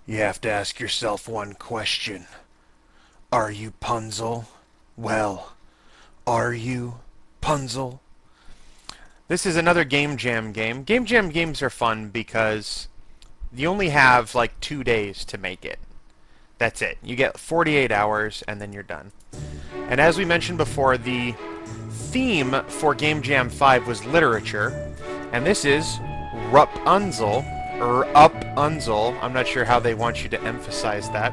You have to ask yourself one question. Are you Punzel? Well, are you Punzel? This is another Game Jam game. Game Jam games are fun because you only have like 2 days to make it. That's it. You get 48 hours and then you're done. And as we mentioned before, the theme for Game Jam 5 was literature, and this is rUPunzel, or rUPunzel. I'm not sure how they want you to emphasize that.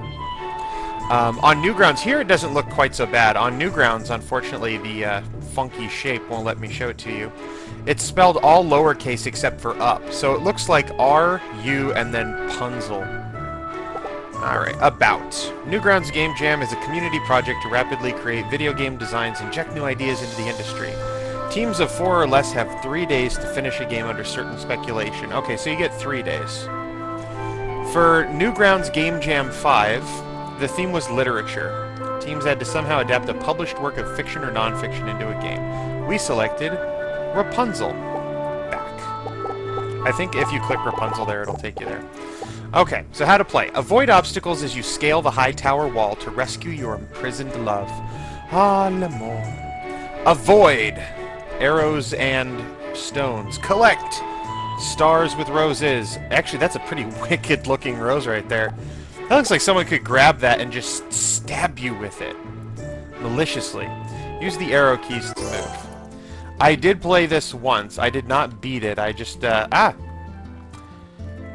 On Newgrounds, here it doesn't look quite so bad. On Newgrounds, unfortunately, the funky shape won't let me show it to you. It's spelled all lowercase except for up, so it looks like R, U, and then Punzel. Alright, about. Newgrounds Game Jam is a community project to rapidly create video game designs and inject new ideas into the industry. Teams of 4 or less have 3 days to finish a game under certain speculation. Okay, so you get 3 days. For Newgrounds Game Jam 5, the theme was literature. Teams had to somehow adapt a published work of fiction or non-fiction into a game. We selected rUPunzel. Back. I think if you click rUPunzel there, it'll take you there. Okay, so how to play. Avoid obstacles as you scale the high tower wall to rescue your imprisoned love. Ah, l'amour. Avoid arrows and stones. Collect stars with roses. Actually, that's a pretty wicked looking rose right there. That looks like someone could grab that and just stab you with it. Maliciously. Use the arrow keys to move. I did play this once. I did not beat it. I just,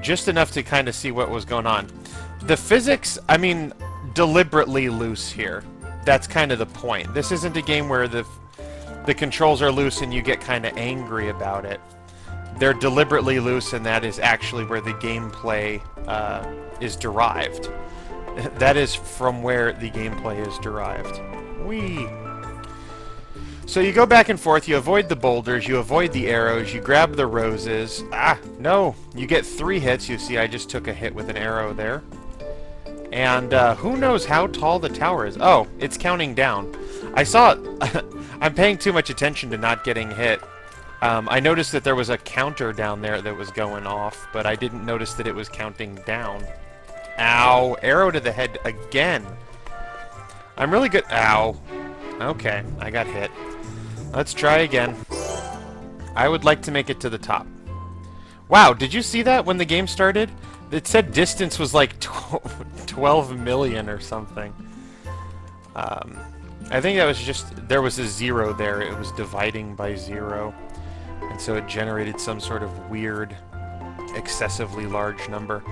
just enough to kind of see what was going on. The physics, I mean, deliberately loose here. That's kind of the point. This isn't a game where the controls are loose and you get kind of angry about it. They're deliberately loose, and that is actually where the gameplay is derived. That is from where the gameplay is derived. Whee! So you go back and forth, you avoid the boulders, you avoid the arrows, you grab the roses. Ah, no! You get 3 hits. You see I just took a hit with an arrow there. And who knows how tall the tower is. Oh, it's counting down. I saw it. I'm paying too much attention to not getting hit. I noticed that there was a counter down there that was going off, but I didn't notice that it was counting down. Ow! Arrow to the head again. I'm really good. Ow. Okay, I got hit. Let's try again. I would like to make it to the top. Wow, did you see that when the game started? It said distance was like 12 million or something. I think that was just, there was a 0 there. It was dividing by 0. And so it generated some sort of weird, excessively large number.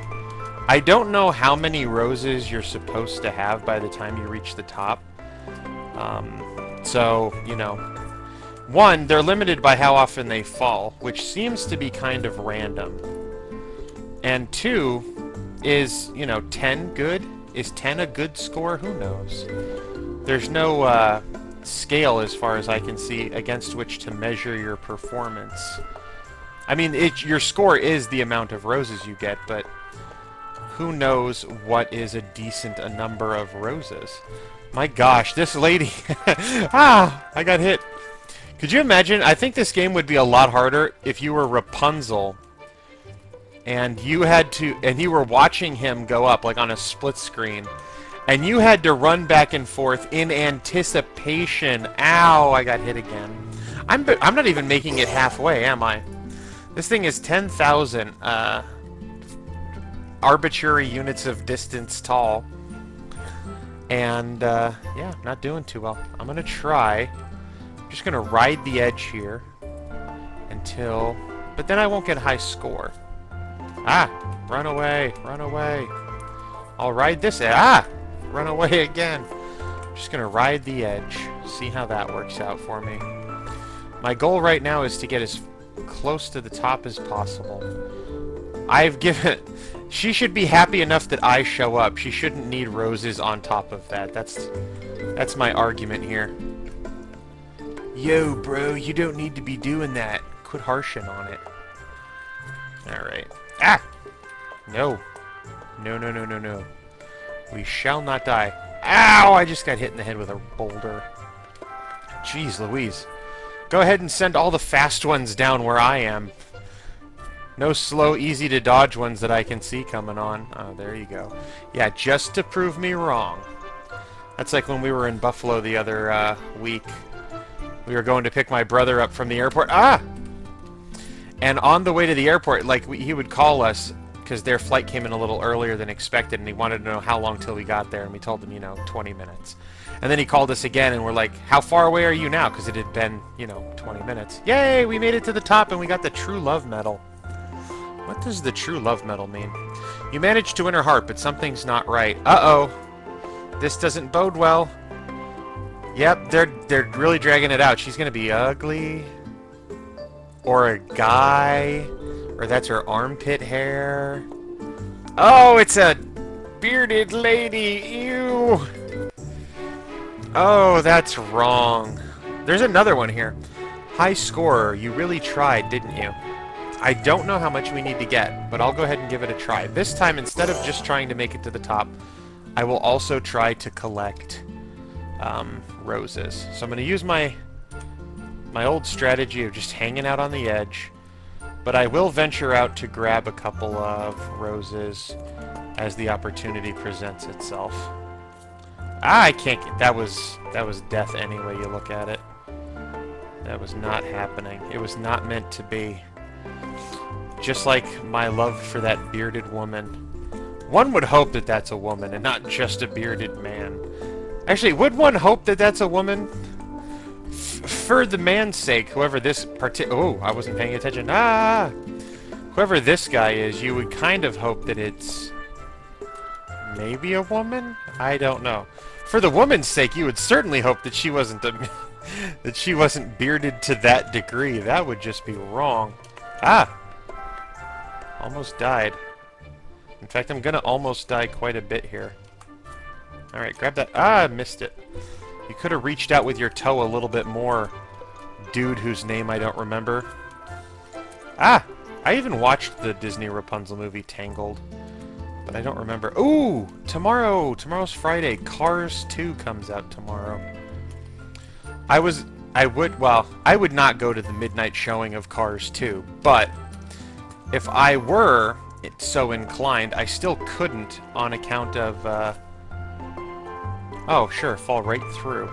I don't know how many roses you're supposed to have by the time you reach the top. So, you know, one, they're limited by how often they fall, which seems to be kind of random. And 2, is, you know, 10 good? Is 10 a good score? Who knows? There's no scale, as far as I can see, against which to measure your performance. I mean, your score is the amount of roses you get, but who knows what is a decent number of roses? My gosh, this lady... Ah! I got hit. Could you imagine? I think this game would be a lot harder if you were rUPunzel and you had to, and you were watching him go up, like on a split screen, and you had to run back and forth in anticipation. Ow, I got hit again. I'm not even making it halfway, am I? This thing is 10,000 arbitrary units of distance tall. And, yeah, not doing too well. I'm gonna try. I'm just gonna ride the edge here until... But then I won't get a high score. Ah! Run away! Run away! I'll ride this... Ah! Run away again! I'm just gonna ride the edge. See how that works out for me. My goal right now is to get as close to the top as possible. I've given... She should be happy enough that I show up. She shouldn't need roses on top of that. That's my argument here. Yo, bro, you don't need to be doing that. Quit harshing on it. Alright. Ah! No. No, no, no, no, no. We shall not die. Ow! I just got hit in the head with a boulder. Jeez Louise. Go ahead and send all the fast ones down where I am. No slow, easy to dodge ones that I can see coming on. Oh, there you go. Yeah, just to prove me wrong. That's like when we were in Buffalo the other week. We were going to pick my brother up from the airport. Ah! And on the way to the airport, like, he would call us, because their flight came in a little earlier than expected, and he wanted to know how long till we got there, and we told him, 20 minutes. And then he called us again, and we're like, how far away are you now? Because it had been, 20 minutes. Yay! We made it to the top, and we got the True Love Medal. What does the True Love Medal mean? You managed to win her heart, but something's not right. Uh-oh. This doesn't bode well. Yep, they're really dragging it out. She's gonna be ugly. Or a guy. Or that's her armpit hair. Oh, it's a bearded lady. Ew. Oh, that's wrong. There's another one here. High scorer. You really tried, didn't you? I don't know how much we need to get, but I'll go ahead and give it a try. This time, instead of just trying to make it to the top, I will also try to collect roses. So I'm going to use my old strategy of just hanging out on the edge, but I will venture out to grab a couple of roses as the opportunity presents itself. Ah, I can't get... That was death any way you look at it. That was not happening. It was not meant to be. Just like my love for that bearded woman. One would hope that that's a woman and not just a bearded man. Actually, would one hope that that's a woman? For the man's sake, whoever this Oh, I wasn't paying attention. Ah! Whoever this guy is, you would kind of hope that it's... maybe a woman? I don't know. For the woman's sake, you would certainly hope that she wasn't that she wasn't bearded to that degree. That would just be wrong. Ah! Almost died. In fact, I'm gonna almost die quite a bit here. Alright, grab that. Ah, I missed it. You could have reached out with your toe a little bit more, dude whose name I don't remember. Ah! I even watched the Disney Rapunzel movie, Tangled. But I don't remember. Ooh! Tomorrow's Friday. Cars 2 comes out tomorrow. I would not go to the midnight showing of Cars 2, but if I were so inclined, I still couldn't on account of, oh, sure, fall right through.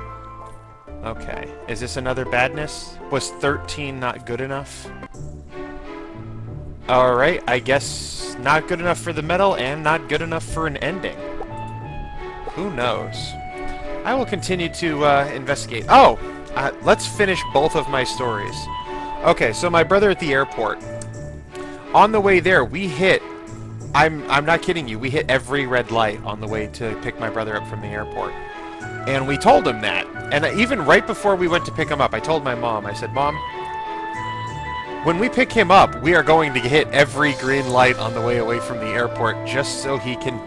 Okay. Is this another badness? Was 13 not good enough? Alright, I guess not good enough for the medal and not good enough for an ending. Who knows? I will continue to investigate. Oh! Let's finish both of my stories. Okay, so my brother at the airport. On the way there, we hit... I'm not kidding you. We hit every red light on the way to pick my brother up from the airport. And we told him that. And even right before we went to pick him up, I told my mom, I said, Mom, when we pick him up, we are going to hit every green light on the way away from the airport just so he can,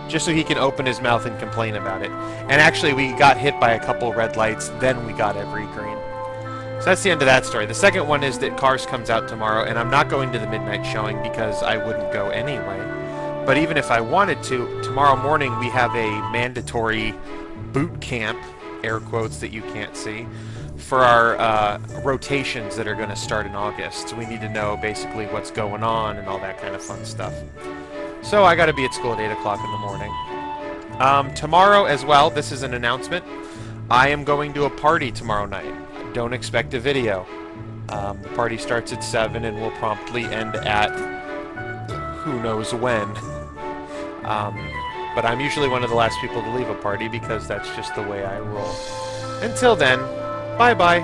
just so he can open his mouth and complain about it. And actually, we got hit by a couple red lights, then we got every green. So that's the end of that story. The second one is that Cars comes out tomorrow, and I'm not going to the midnight showing because I wouldn't go anyway. But even if I wanted to, tomorrow morning we have a mandatory boot camp, air quotes that you can't see, for our rotations that are going to start in August. So we need to know basically what's going on and all that kind of fun stuff. So I got to be at school at 8 o'clock in the morning. Tomorrow as well, this is an announcement. I am going to a party tomorrow night. Don't expect a video. The party starts at 7 and will promptly end at who knows when. But I'm usually one of the last people to leave a party because that's just the way I roll. Until then, bye-bye.